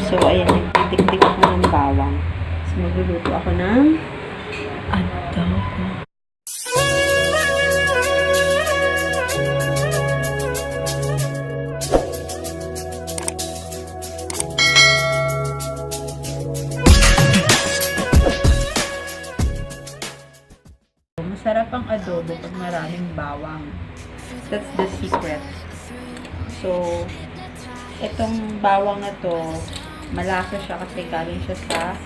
So, ayan, nagtitik-tik ako ng bawang. So, magluluto ako ng adobo. Masarap ang adobo pag maraming bawang. That's the secret. So, itong bawang na to, malasa siya kasi galing siya sa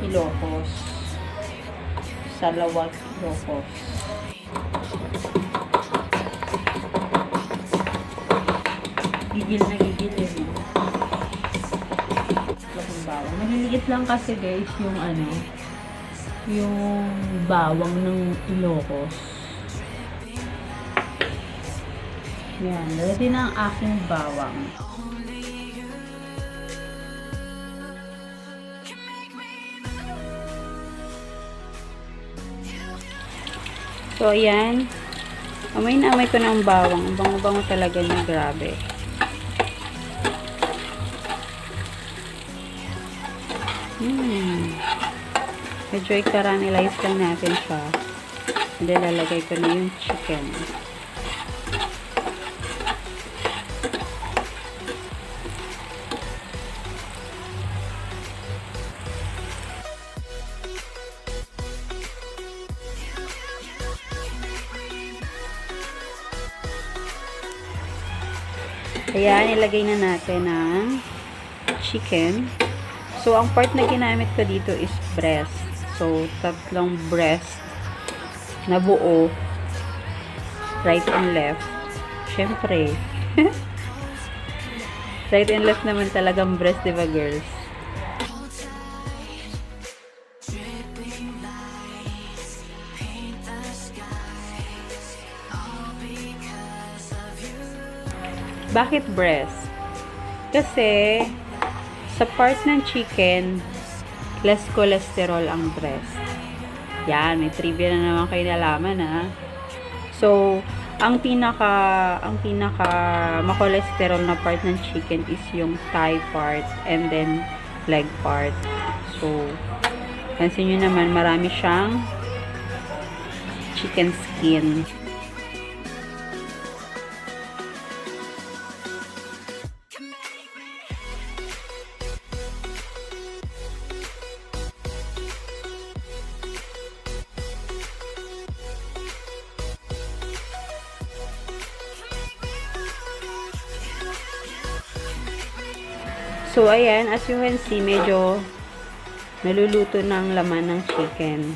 Ilocos. Sa Lawag, Ilocos. Gigil na gigil eh. Itong bawang. Maliliit lang kasi guys yung yung bawang ng Ilocos. Yan, ready na ang aking bawang. So, ayan. Amoy na amoy ko ng bawang. Ang bango-bango talaga niya. Grabe. Medyo i-caramelize lang natin siya. And then, lalagay ko na yung chicken. Ayan, ilagay na natin ang chicken. So, ang part na ginamit ko dito is breast. So, 3 breast na buo. Right and left. Syempre. Right and left naman talagang breast, diba girls? Bakit breast? Kasi sa part ng chicken, less cholesterol ang breast. Yan, may trivia na naman kayo nalaman ha. So, ang pinaka ma-cholesterol na part ng chicken is yung thigh part and then leg part. So, pansin nyo naman, marami siyang chicken skin. So, ayan, as you can see, medyo naluluto ng laman ng chicken.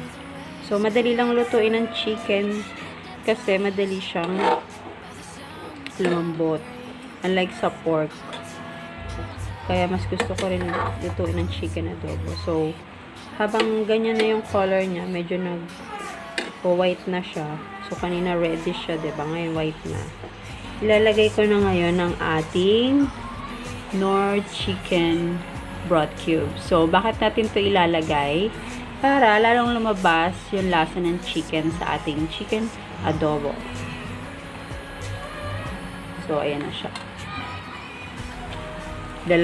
So, madali lang lutuin ng chicken kasi madali siyang lumambot. Unlike sa pork. Kaya mas gusto ko rin lutuin ng chicken adobo. So, habang ganyan na yung color niya, medyo nag-white na siya. So, kanina reddish siya, diba? Ngayon white na. Ilalagay ko na ngayon ng ating Knorr chicken broth cube. So, bakit natin to ilalagay? Para lalong lumabas yung lasa ng chicken sa ating chicken adobo. So, ayan na siya. 2.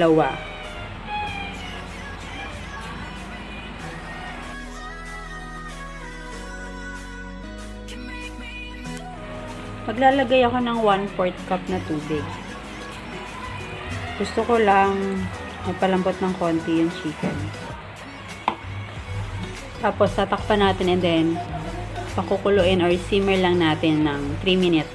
Maglalagay ako ng 1/4 cup na tubig. Gusto ko lang magpalambot ng konti yung chicken. Tapos, tatakpan natin and then pakukuluin or simmer lang natin ng 3 minutes.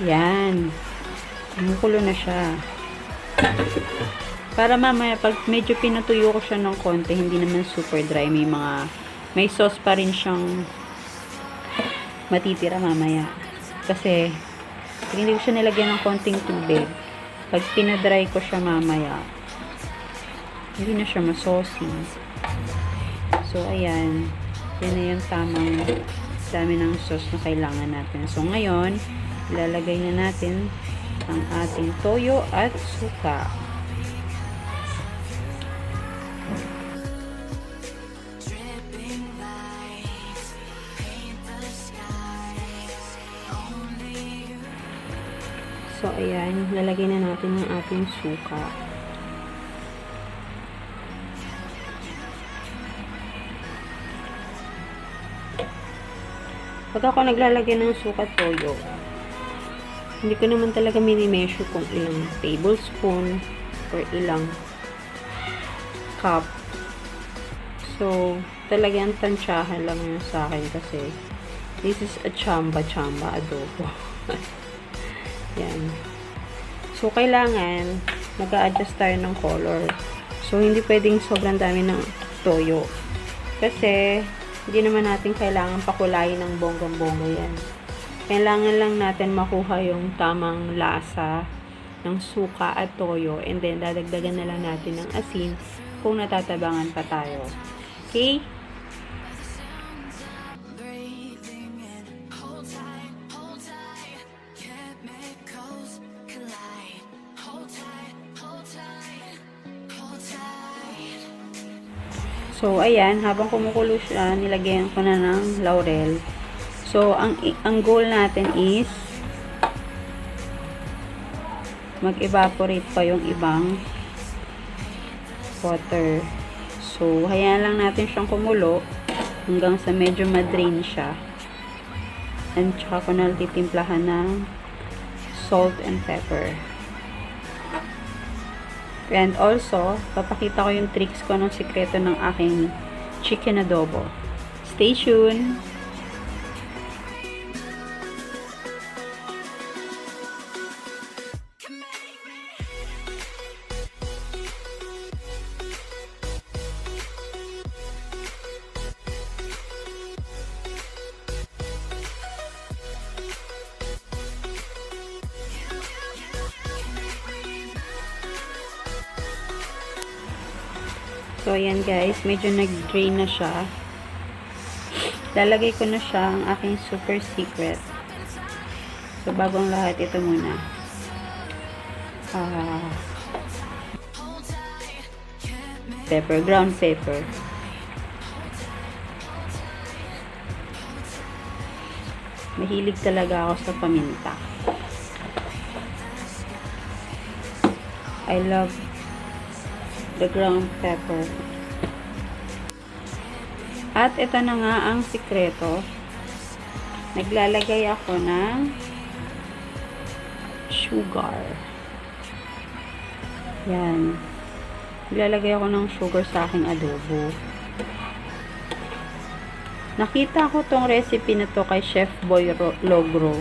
Yan. Kumukulo na siya. Para mamaya, pag medyo pinatuyo ko siya ng konti, hindi naman super dry. May sauce pa rin siyang matitira mamaya. Kasi, hindi ko siya nilagyan ng konting tubig. Pag pinadry ko siya mamaya, hindi na siya masaucy. So, ayan. Yan na yung tamang dami ng sauce na kailangan natin. So, ngayon, ilalagay na natin ang ating toyo at suka. So, ayan. Lalagay na natin ang ating suka. Pag ako naglalagay ng suka toyo, hindi ko naman talaga mini-measure kung ilang tablespoon or ilang cup. So, talagang tansyahan lang yun sa akin kasi this is a chamba-chamba adobo. Yan. So, kailangan mag-a-adjust tayo ng color. So, hindi pwedeng sobrang dami ng toyo. Kasi, hindi naman natin kailangan pakulayin ng bonggang-bongga yan. Kailangan lang natin makuha yung tamang lasa ng suka at toyo. And then, dadagdagan na lang natin ng asin kung natatabangan pa tayo. Okay? So, ayan, habang kumukulo siya, nilagyan ko na ng laurel. So, ang goal natin is mag-evaporate pa yung ibang water. So, hayaan lang natin siyang kumulo hanggang sa medyo ma-drain siya. And tsaka ko na titimplahan ng salt and pepper. And also, papakita ko yung tricks ko ng sikreto ng aking chicken adobo. Stay tuned! So, ayan guys, medyo nag-drain na siya. Lalagay ko na siya ang aking super secret. So, bago ang lahat, ito muna. Pepper, ground pepper. Mahilig talaga ako sa paminta. I love the ground pepper. At ito na nga ang sikreto. Naglalagay ako ng sugar. Yan. Naglalagay ako ng sugar sa aking adobo. Nakita ko tong recipe na to kay Chef Boy Logro.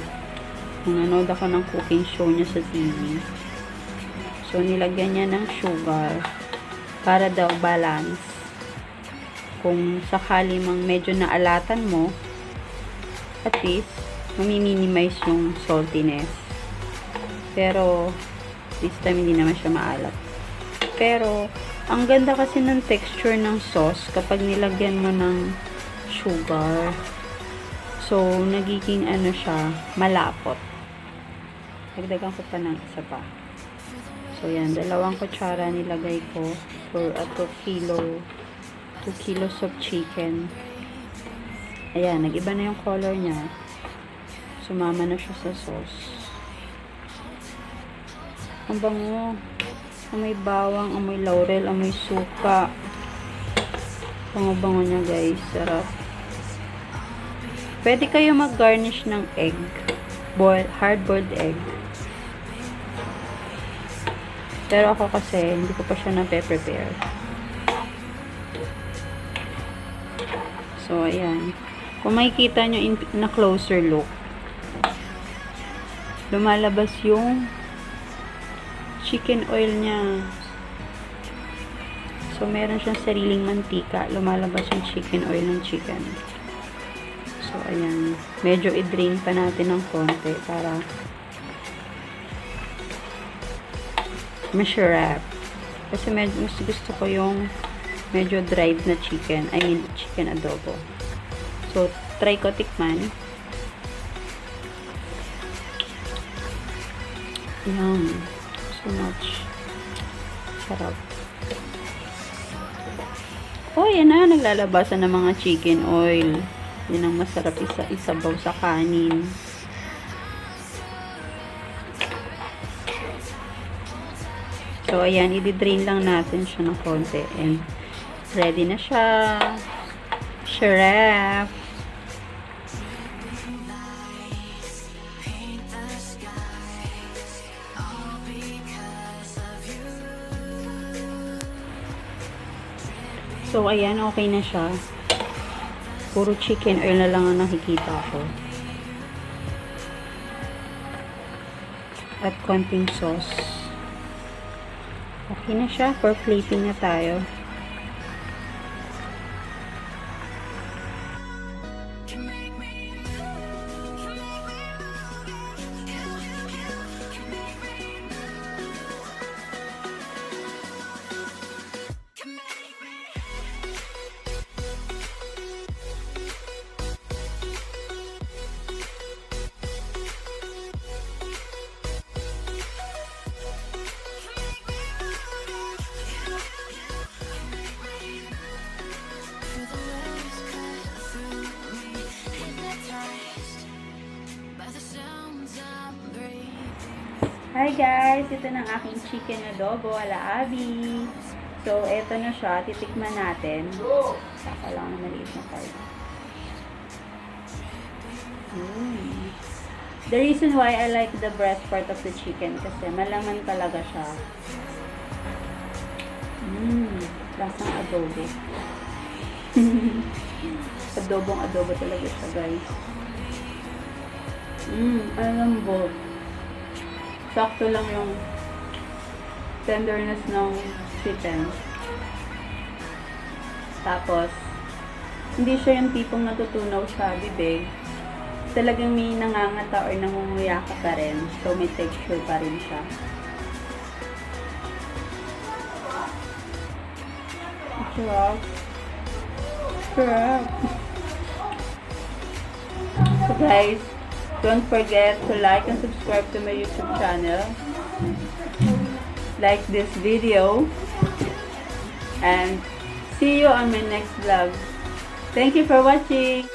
Nanonood ako ng cooking show niya sa TV. So, nilagyan niya ng sugar para daw balance. Kung sakali mang medyo naalatan mo, at least, mami-minimize yung saltiness. Pero, this time hindi naman siya maalat. Pero, ang ganda kasi ng texture ng sauce kapag nilagyan mo ng sugar. So, nagiging ano siya, malapot. Dagdagan ko pa ng isa pa. So, yan. 2 kutsara nilagay ko for a 2 kilos of chicken. Ayan. Nag-iba na yung color niya. Sumama na siya sa sauce. Ang bango. Amoy bawang, amoy laurel, amoy suka. Bango-bango niya guys. Sarap. Pwede kayo mag-garnish ng egg. Hard-boiled egg. Pero ako kasi, hindi ko pa siya na-prepare. So, ayan. Kung makikita nyo na closer look, lumalabas yung chicken oil niya. So, meron siyang sariling mantika. Lumalabas yung chicken oil ng chicken. So, ayan. Medyo i-drain pa natin ng konti para masarap. Kasi medyo mas gusto ko yung medyo dried na chicken. I mean, chicken adobo. So, try ko tikman. Yum. So much. Sarap. Oh, yan na. Naglalabasan ng mga chicken oil. Yan ang masarap isabaw sa kanin. So, ayan, i-drain lang natin siya ng konti. And, ready na siya. Chef! So, ayan, okay na siya. Puro chicken oil na lang ang nakikita ko. At konting sauce. Okay na siya. For plating na tayo. Hi guys! Ito na ang aking chicken adobo ala Avie. So, ito na siya. Titikman natin. Saka lang na maliit na part. The reason why I like the breast part of the chicken kasi malaman talaga siya. Lasang adobo. Adobong adobo talaga siya, guys. Alam mo. Sakto lang yung tenderness ng chicken. Tapos, hindi siya yung tipong natutunaw sa bibig. Talagang may nangangata or nangunguya ka pa rin. So, may texture pa rin siya. Sarap. Sarap. So, guys, don't forget to like and subscribe to my YouTube channel. Like this video. And see you on my next vlog. Thank you for watching.